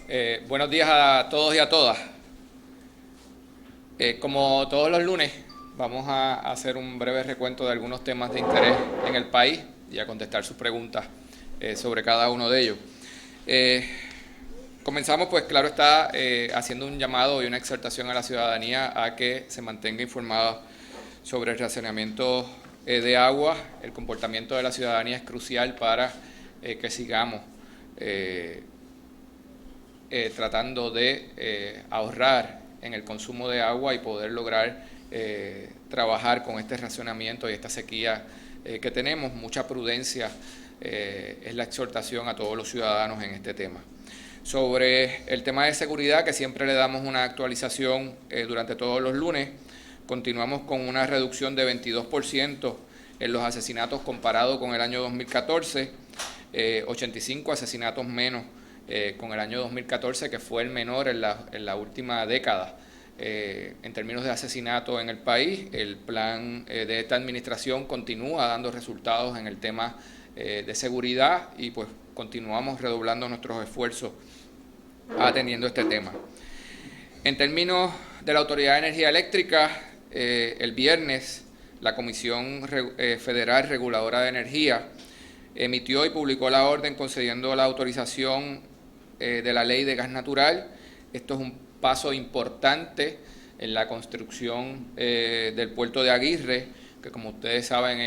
Buenos días a todos y a todas. Como todos los lunes, vamos a hacer un breve recuento de algunos temas de interés en el país y a contestar sus preguntas sobre cada uno de ellos. Eh, Comenzamos, pues claro está, haciendo un llamado y una exhortación a la ciudadanía a que se mantenga informada sobre el racionamiento de agua. El comportamiento de la ciudadanía es crucial para que sigamos tratando de ahorrar en el consumo de agua y poder lograr trabajar con este racionamiento y esta sequía que tenemos. Mucha prudencia es la exhortación a todos los ciudadanos en este tema. Sobre el tema de seguridad, que siempre le damos una actualización durante todos los lunes, continuamos con una reducción de 22% en los asesinatos comparado con el año 2014, 85 asesinatos menos con el año 2014, que fue el menor en la última década. En términos de asesinato en el país, el plan de esta administración continúa dando resultados en el tema de seguridad y pues continuamos redoblando nuestros esfuerzos atendiendo este tema. En términos de la Autoridad de Energía Eléctrica, el viernes la Comisión Federal Reguladora de Energía emitió y publicó la orden concediendo la autorización de la Ley de Gas Natural. Esto es un paso importante en la construcción del puerto de Aguirre, que como ustedes saben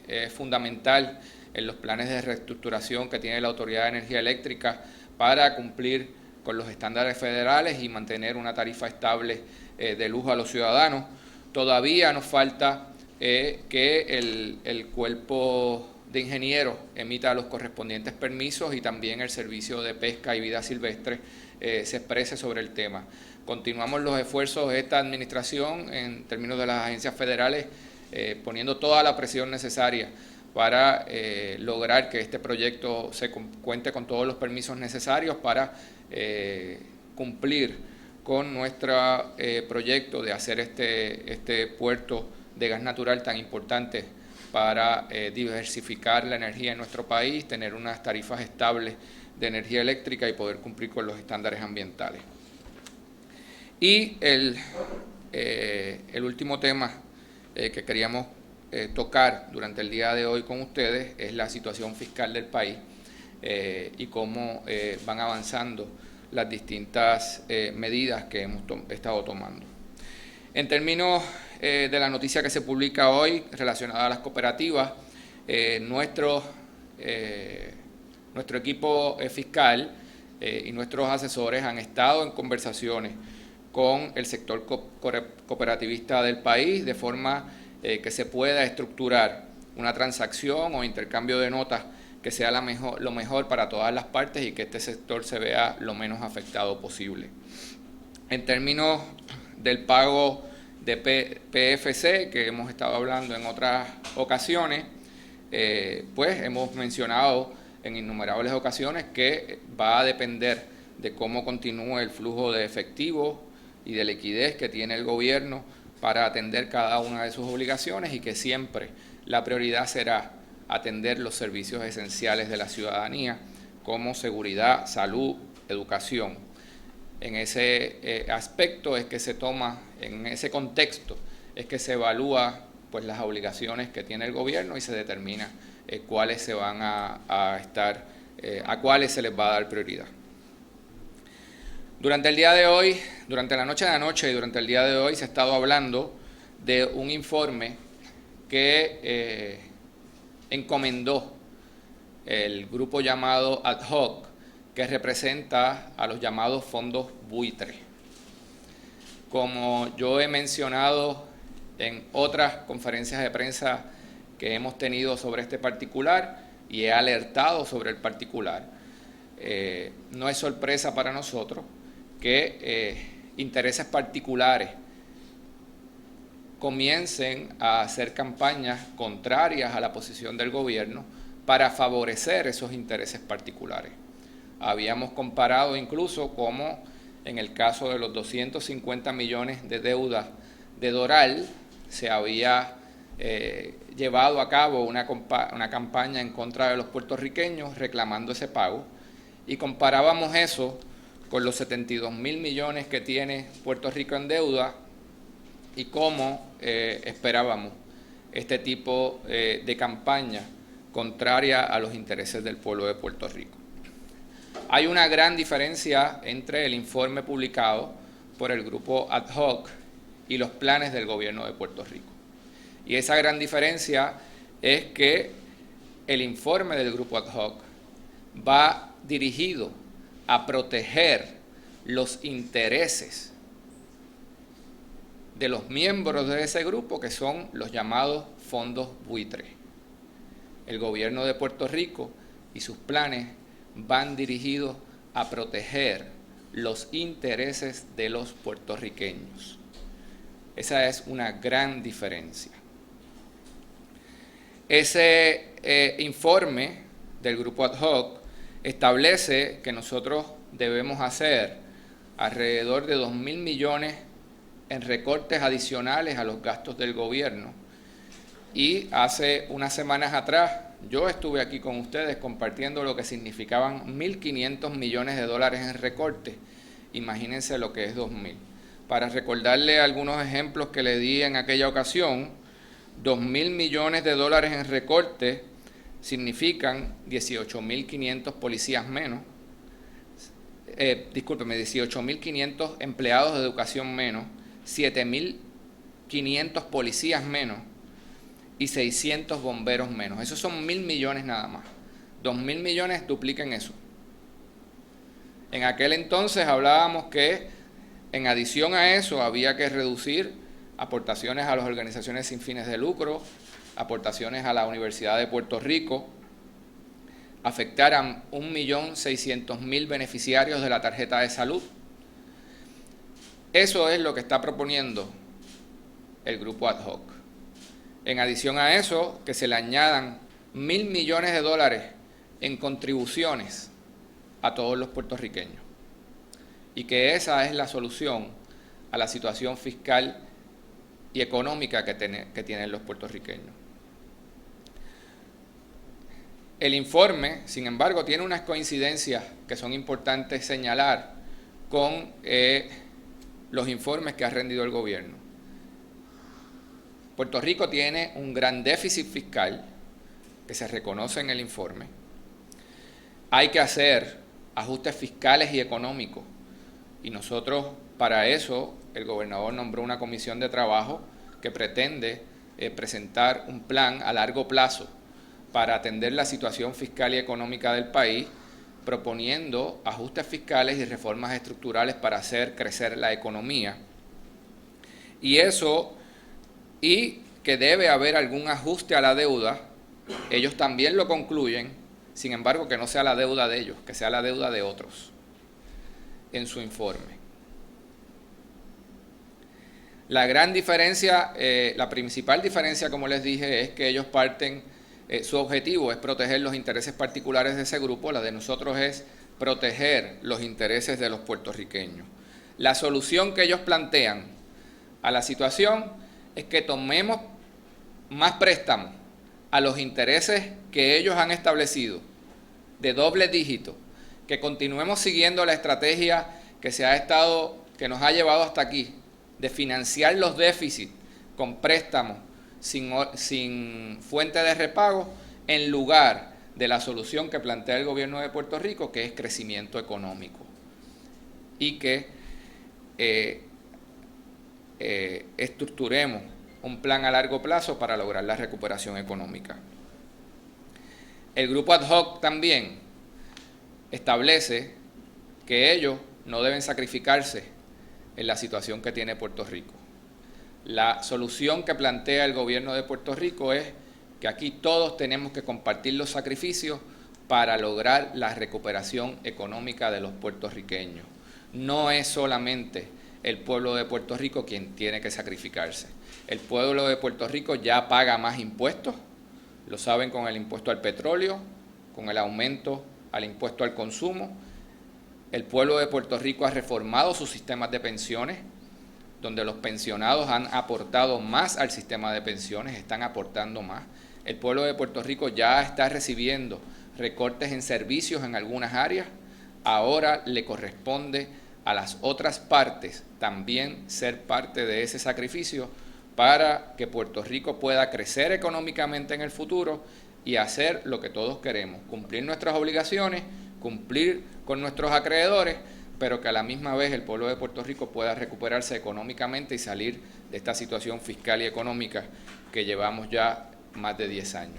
es fundamental en los planes de reestructuración que tiene la Autoridad de Energía Eléctrica para cumplir con los estándares federales y mantener una tarifa estable de luz a los ciudadanos. Todavía nos falta que el cuerpo de ingenieros emita los correspondientes permisos y también el Servicio de Pesca y Vida Silvestre se exprese sobre el tema. Continuamos los esfuerzos de esta administración en términos de las agencias federales, poniendo toda la presión necesaria para lograr que este proyecto cuente con todos los permisos necesarios para cumplir con nuestro proyecto de hacer este puerto de gas natural tan importante para diversificar la energía en nuestro país, tener unas tarifas estables de energía eléctrica y poder cumplir con los estándares ambientales. Y el último tema que queríamos tocar durante el día de hoy con ustedes es la situación fiscal del país y cómo van avanzando las distintas medidas que hemos estado tomando. En términos de la noticia que se publica hoy relacionada a las cooperativas, nuestro equipo fiscal y nuestros asesores han estado en conversaciones con el sector cooperativista del país de forma que se pueda estructurar una transacción o intercambio de notas que sea lo mejor para todas las partes y que este sector se vea lo menos afectado posible. En términos del pago de PFC, que hemos estado hablando en otras ocasiones, pues hemos mencionado en innumerables ocasiones que va a depender de cómo continúe el flujo de efectivo y de liquidez que tiene el gobierno para atender cada una de sus obligaciones y que siempre la prioridad será atender los servicios esenciales de la ciudadanía como seguridad, salud, educación. En ese aspecto es que se toma, en ese contexto es que se evalúa pues las obligaciones que tiene el gobierno y se determina cuáles se van a cuáles se les va a dar prioridad. Durante el día de hoy, durante la noche de anoche y durante el día de hoy se ha estado hablando de un informe que encomendó el grupo llamado Ad Hoc, que representa a los llamados fondos buitre. Como yo he mencionado en otras conferencias de prensa que hemos tenido sobre este particular y he alertado sobre el particular, no es sorpresa para nosotros que intereses particulares comiencen a hacer campañas contrarias a la posición del gobierno para favorecer esos intereses particulares. Habíamos comparado incluso cómo en el caso de los 250 millones de deuda de Doral se había llevado a cabo una campaña en contra de los puertorriqueños reclamando ese pago y comparábamos eso con los 72.000 millones que tiene Puerto Rico en deuda y cómo esperábamos este tipo de campaña contraria a los intereses del pueblo de Puerto Rico. Hay una gran diferencia entre el informe publicado por el grupo ad hoc y los planes del gobierno de Puerto Rico. Y esa gran diferencia es que el informe del grupo ad hoc va dirigido a proteger los intereses de los miembros de ese grupo, que son los llamados fondos buitre. El gobierno de Puerto Rico y sus planes van dirigidos a proteger los intereses de los puertorriqueños. Esa es una gran diferencia. Ese informe del grupo ad hoc establece que nosotros debemos hacer alrededor de 2.000 millones en recortes adicionales a los gastos del gobierno. Y hace unas semanas atrás yo estuve aquí con ustedes compartiendo lo que significaban 1.500 millones de dólares en recortes. Imagínense lo que es 2.000. Para recordarle algunos ejemplos que le di en aquella ocasión, 2.000 millones de dólares en recortes significan 18.500 policías menos, 18.500 empleados de educación menos, 7.500 policías menos y 600 bomberos menos. Esos son 1.000 millones nada más. 2.000 millones dupliquen eso. En aquel entonces hablábamos que en adición a eso había que reducir aportaciones a las organizaciones sin fines de lucro, aportaciones a la Universidad de Puerto Rico, afectar a 1.600.000 beneficiarios de la tarjeta de salud. Eso es lo que está proponiendo el grupo ad hoc. En adición a eso, que se le añadan 1.000 millones de dólares en contribuciones a todos los puertorriqueños. Y que esa es la solución a la situación fiscal y económica que tienen los puertorriqueños. El informe, sin embargo, tiene unas coincidencias que son importantes señalar con los informes que ha rendido el gobierno. Puerto Rico tiene un gran déficit fiscal que se reconoce en el informe. Hay que hacer ajustes fiscales y económicos y nosotros para eso el gobernador nombró una comisión de trabajo que pretende presentar un plan a largo plazo para atender la situación fiscal y económica del país, proponiendo ajustes fiscales y reformas estructurales para hacer crecer la economía. Y que debe haber algún ajuste a la deuda, ellos también lo concluyen, sin embargo que no sea la deuda de ellos, que sea la deuda de otros, en su informe. La gran diferencia, la principal diferencia, como les dije, es que ellos parten, su objetivo es proteger los intereses particulares de ese grupo, la de nosotros es proteger los intereses de los puertorriqueños. La solución que ellos plantean a la situación es que tomemos más préstamos a los intereses que ellos han establecido de doble dígito, que continuemos siguiendo la estrategia que nos ha llevado hasta aquí, de financiar los déficits con préstamos sin fuente de repago, en lugar de la solución que plantea el gobierno de Puerto Rico, que es crecimiento económico, y que estructuremos un plan a largo plazo para lograr la recuperación económica. El grupo ad hoc también establece que ellos no deben sacrificarse en la situación que tiene Puerto Rico. La solución que plantea el gobierno de Puerto Rico es que aquí todos tenemos que compartir los sacrificios para lograr la recuperación económica de los puertorriqueños. No es solamente el pueblo de Puerto Rico quien tiene que sacrificarse. El pueblo de Puerto Rico ya paga más impuestos, lo saben con el impuesto al petróleo, con el aumento al impuesto al consumo. El pueblo de Puerto Rico ha reformado sus sistemas de pensiones, donde los pensionados han aportado más al sistema de pensiones, están aportando más. El pueblo de Puerto Rico ya está recibiendo recortes en servicios en algunas áreas, ahora le corresponde a las otras partes también ser parte de ese sacrificio para que Puerto Rico pueda crecer económicamente en el futuro y hacer lo que todos queremos, cumplir nuestras obligaciones, cumplir con nuestros acreedores, pero que a la misma vez el pueblo de Puerto Rico pueda recuperarse económicamente y salir de esta situación fiscal y económica que llevamos ya más de 10 años.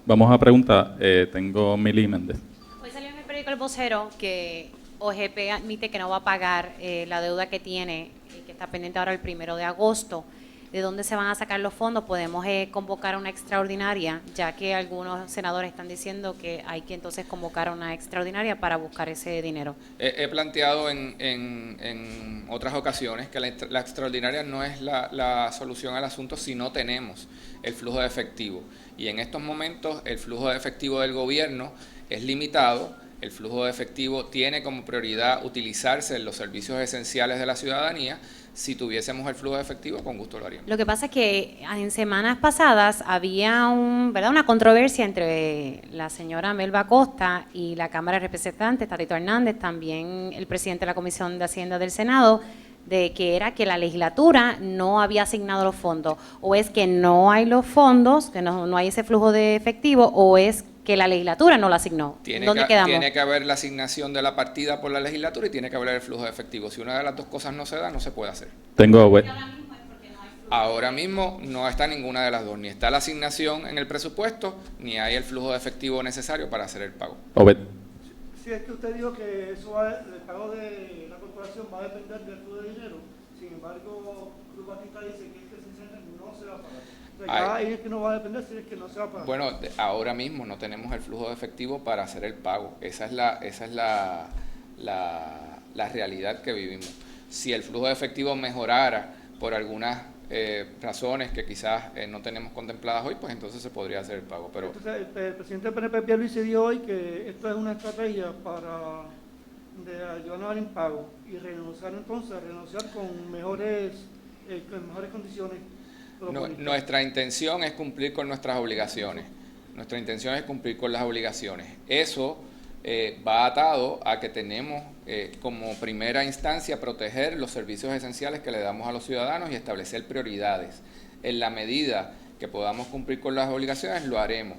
Vamos a preguntar, tengo Mili Méndez. Hoy salió en el periódico El Vocero que OGP admite que no va a pagar la deuda que tiene, que está pendiente ahora el 1 de agosto. ¿De dónde se van a sacar los fondos? Podemos convocar una extraordinaria, ya que algunos senadores están diciendo que hay que entonces convocar una extraordinaria para buscar ese dinero. He planteado en otras ocasiones que la extraordinaria no es la solución al asunto si no tenemos el flujo de efectivo. Y en estos momentos el flujo de efectivo del gobierno es limitado. El flujo de efectivo tiene como prioridad utilizarse en los servicios esenciales de la ciudadanía. Si tuviésemos el flujo de efectivo, con gusto lo haríamos. Lo que pasa es que en semanas pasadas había una controversia entre la señora Melba Acosta y la Cámara de Representantes, Tatito Hernández, también el presidente de la Comisión de Hacienda del Senado, de que era que la legislatura no había asignado los fondos. O es que no hay los fondos, que no hay ese flujo de efectivo, o es que la legislatura no la asignó. ¿Dónde quedamos? Tiene que haber la asignación de la partida por la legislatura y tiene que haber el flujo de efectivo. Si una de las dos cosas no se da, no se puede hacer. Ahora mismo no está ninguna de las dos. Ni está la asignación en el presupuesto, ni hay el flujo de efectivo necesario para hacer el pago. Obed. Sí, es que usted dijo que el pago de la corporación va a depender del flujo de dinero. Sin embargo, Cruz Batista dice que este no se va a pagar. Ya ahí es que no va a depender, si es que no se va a pagar. Bueno, ahora mismo no tenemos el flujo de efectivo para hacer el pago. Esa es la realidad que vivimos. Si el flujo de efectivo mejorara por algunas razones que quizás no tenemos contempladas hoy, pues entonces se podría hacer el pago. Pero entonces, el presidente del PNP, Pierluisi, dijo hoy que esto es una estrategia para ayudarnos al impago y renunciar con mejores condiciones. Nuestra intención es cumplir con nuestras obligaciones. Nuestra intención es cumplir con las obligaciones. Eso va atado a que tenemos como primera instancia proteger los servicios esenciales que le damos a los ciudadanos y establecer prioridades. En la medida que podamos cumplir con las obligaciones, lo haremos.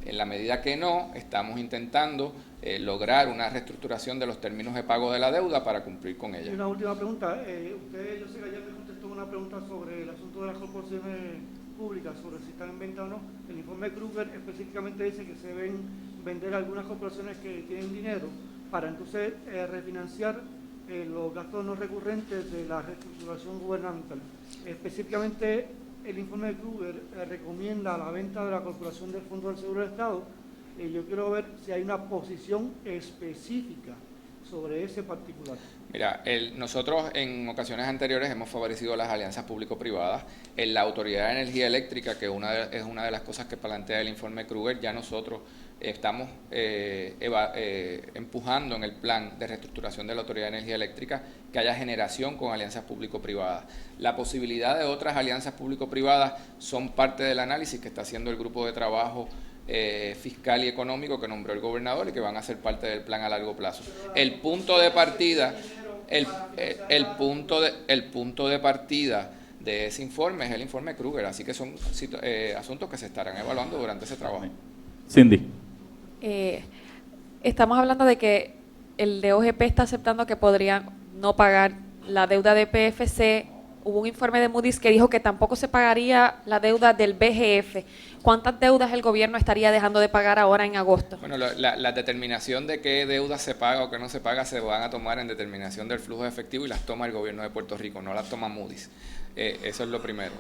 En la medida que no, estamos intentando lograr una reestructuración de los términos de pago de la deuda para cumplir con ella. Y una última pregunta. Yo sé que ayer me contestó una pregunta sobre el asunto de las corporaciones públicas, sobre si están en venta o no. El informe Kruger específicamente dice que se deben vender algunas corporaciones que tienen dinero para entonces refinanciar los gastos no recurrentes de la reestructuración gubernamental. Específicamente, el informe de Kruger recomienda la venta de la Corporación del Fondo del Seguro del Estado. Yo quiero ver si hay una posición específica sobre ese particular. Mira, nosotros en ocasiones anteriores hemos favorecido las alianzas público-privadas. En la Autoridad de Energía Eléctrica, que es una de las cosas que plantea el informe Kruger, ya nosotros estamos empujando en el plan de reestructuración de la Autoridad de Energía Eléctrica que haya generación con alianzas público-privadas. La posibilidad de otras alianzas público-privadas son parte del análisis que está haciendo el grupo de trabajo fiscal y económico que nombró el gobernador y que van a ser parte del plan a largo plazo. El punto de partida, el punto de partida de ese informe es el informe Kruger, así que son asuntos que se estarán evaluando durante ese trabajo. Cindy. Estamos hablando de que el de OGP está aceptando que podrían no pagar la deuda de PFC. Hubo un informe de Moody's que dijo que tampoco se pagaría la deuda del BGF. ¿Cuántas deudas el gobierno estaría dejando de pagar ahora en agosto? Bueno, la determinación de qué deuda se paga o qué no se paga se van a tomar en determinación del flujo de efectivo y las toma el gobierno de Puerto Rico, no las toma Moody's. Eso es lo primero.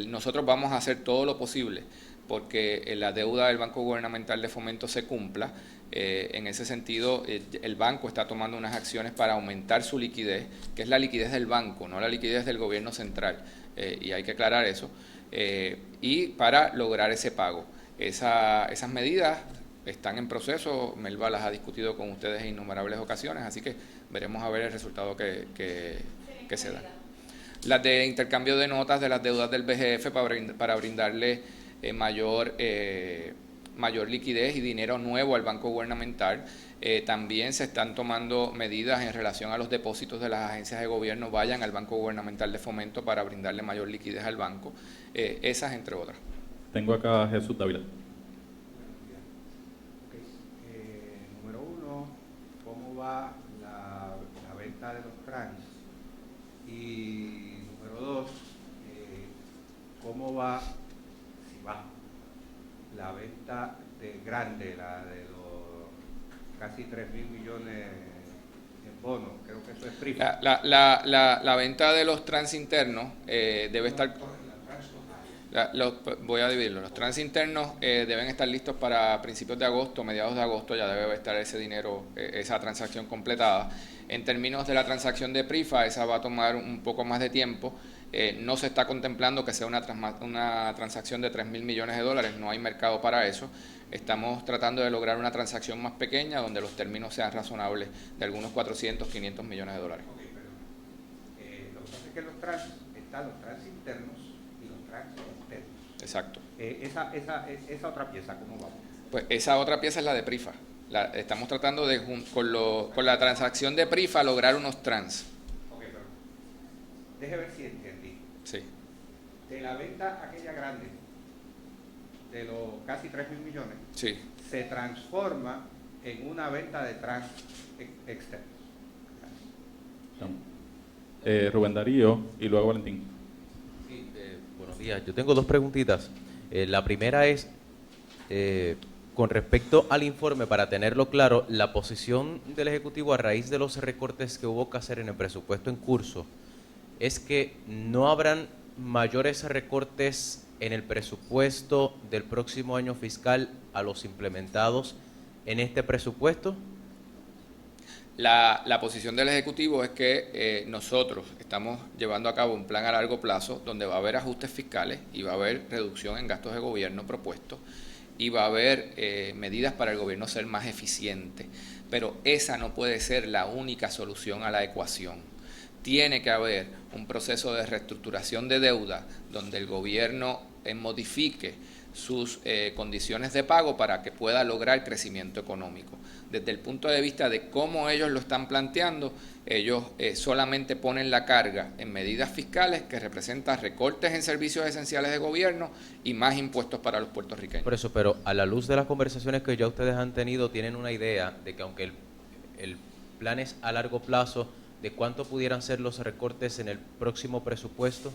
Nosotros vamos a hacer todo lo posible porque la deuda del Banco Gubernamental de Fomento se cumpla. En ese sentido, el banco está tomando unas acciones para aumentar su liquidez, que es la liquidez del banco, no la liquidez del gobierno central, y hay que aclarar eso, y para lograr ese pago. Esas medidas están en proceso, Melba las ha discutido con ustedes en innumerables ocasiones, así que veremos a ver el resultado que se da. Las de intercambio mayor liquidez y dinero nuevo al banco gubernamental. También se están tomando medidas en relación a los depósitos de las agencias de gobierno, vayan al Banco Gubernamental de Fomento para brindarle mayor liquidez al banco, esas entre otras. Tengo acá a Jesús Dávila. Número uno, ¿cómo va la venta de los trans? Y número dos, ¿cómo va, si va, la venta de grande, la de los casi 3.000 millones en bonos? Creo que eso es PRIFA. La venta de los trans internos debe estar... voy a dividirlo. Los trans internos deben estar listos para principios de agosto, mediados de agosto ya debe estar ese dinero, esa transacción completada. En términos de la transacción de PRIFA, esa va a tomar un poco más de tiempo. No se está contemplando que sea una transacción de 3.000 millones de dólares, no hay mercado para eso. Estamos tratando de lograr una transacción más pequeña donde los términos sean razonables, de algunos 400, 500 millones de dólares. Ok, pero lo que pasa es que los trans, están los trans internos y los trans externos. Exacto. Esa otra pieza, ¿cómo vamos? Pues esa otra pieza es la de PRIFA. Estamos tratando de, con la transacción de PRIFA, lograr unos trans. Ok, pero deje ver si entendí. Sí. De la venta aquella grande, de los casi 3.000 millones, Sí. se transforma en una venta de trans externos. Rubén Darío y luego Valentín. Sí, buenos días. Yo tengo dos preguntitas. La primera es, con respecto al informe, para tenerlo claro, la posición del Ejecutivo a raíz de los recortes que hubo que hacer en el presupuesto en curso es que no habrán mayores recortes en el presupuesto del próximo año fiscal a los implementados en este presupuesto. La posición del Ejecutivo es que nosotros estamos llevando a cabo un plan a largo plazo donde va a haber ajustes fiscales y va a haber reducción en gastos de gobierno propuestos y va a haber medidas para el gobierno ser más eficiente. Pero esa no puede ser la única solución a la ecuación. Tiene que haber un proceso de reestructuración de deuda donde el gobierno modifique sus condiciones de pago para que pueda lograr crecimiento económico. Desde el punto de vista de cómo ellos lo están planteando, ellos solamente ponen la carga en medidas fiscales que representan recortes en servicios esenciales de gobierno y más impuestos para los puertorriqueños. Por eso, pero a la luz de las conversaciones que ya ustedes han tenido, ¿tienen una idea de que aunque el plan es a largo plazo, de cuánto pudieran ser los recortes en el próximo presupuesto?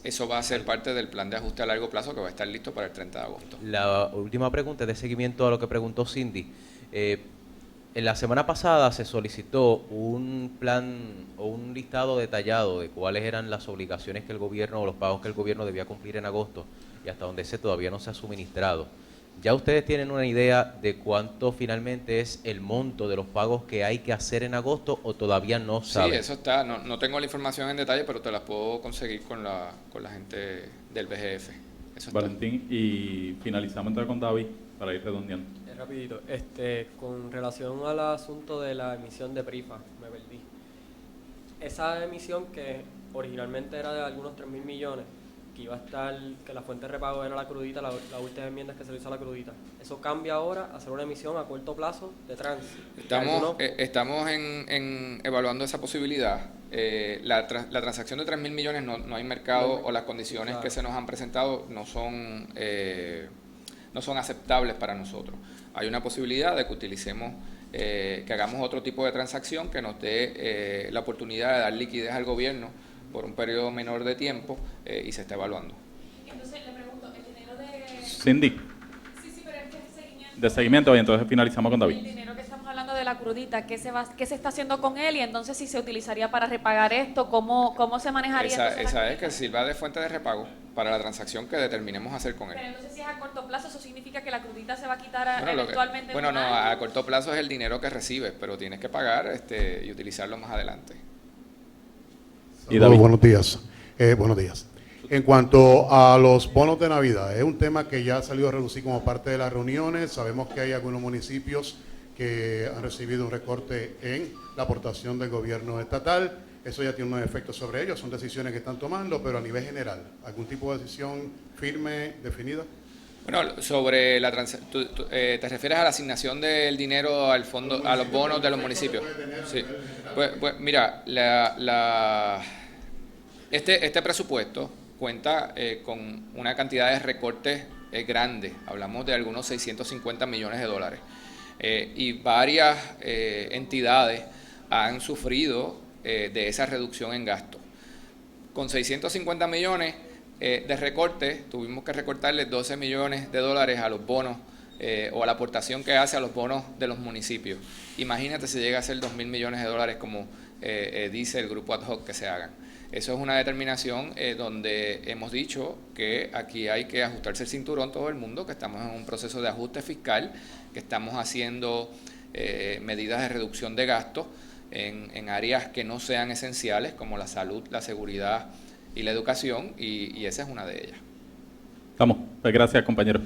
Eso va a ser parte del plan de ajuste a largo plazo que va a estar listo para el 30 de agosto. La última pregunta es de seguimiento a lo que preguntó Cindy. En la semana pasada se solicitó un plan o un listado detallado de cuáles eran las obligaciones que el gobierno o los pagos que el gobierno debía cumplir en agosto y hasta donde ese todavía no se ha suministrado. ¿Ya ustedes tienen una idea de cuánto finalmente es el monto de los pagos que hay que hacer en agosto o todavía no saben? Sí, eso está. No tengo la información en detalle, pero te las puedo conseguir con la gente del BGF. Eso está. Valentín, y finalizamos entonces con David para ir redondeando. Rapidito, con relación al asunto de la emisión de PRIFA, me perdí. Esa emisión que originalmente era de algunos 3.000 millones, que iba a estar, que la fuente de repago era la crudita, la última enmienda que se le hizo a la crudita. Eso cambia ahora a hacer una emisión a corto plazo de trans. Estamos evaluando esa posibilidad. La transacción de 3.000 millones no hay mercado o las condiciones claro, que se nos han presentado no son aceptables para nosotros. Hay una posibilidad de que utilicemos, que hagamos otro tipo de transacción que nos dé la oportunidad de dar liquidez al gobierno por un periodo menor de tiempo y se está evaluando. Entonces le pregunto, el dinero de... Cindy, Sí, pero es que es seguimiento. de seguimiento, y entonces finalizamos con David. El dinero que estamos hablando de la crudita, ¿qué se está haciendo con él? Y entonces si se utilizaría para repagar esto, ¿cómo se manejaría? Esa es que sirva de fuente de repago para la transacción que determinemos hacer con él. Pero entonces si es a corto plazo, eso significa que la crudita se va a quitar Bueno, eventualmente. no, a corto plazo es el dinero que recibes, pero tienes que pagar y utilizarlo más adelante. Y David. Buenos días. Buenos días. En cuanto a los bonos de Navidad, es un tema que ya ha salido a relucir como parte de las reuniones. Sabemos que hay algunos municipios que han recibido un recorte en la aportación del gobierno estatal. Eso ya tiene unos efectos sobre ellos, son decisiones que están tomando, pero a nivel general, ¿algún tipo de decisión firme, definida? Bueno, sobre la ¿te refieres a la asignación del dinero al fondo, a los bonos de los municipios? Sí. Pues mira, este presupuesto cuenta con una cantidad de recortes grande. Hablamos de algunos 650 millones de dólares. Y varias entidades han sufrido de esa reducción en gasto. Con 650 millones de recortes, tuvimos que recortarle 12 millones de dólares a los bonos o a la aportación que hace a los bonos de los municipios. Imagínate si llega a ser 2.000 millones de dólares como dice el grupo ad hoc que se hagan. Eso es una determinación donde hemos dicho que aquí hay que ajustarse el cinturón todo el mundo, que estamos en un proceso de ajuste fiscal, que estamos haciendo medidas de reducción de gastos en áreas que no sean esenciales como la salud, la seguridad y la educación, y esa es una de ellas. Estamos. Pues gracias, compañero.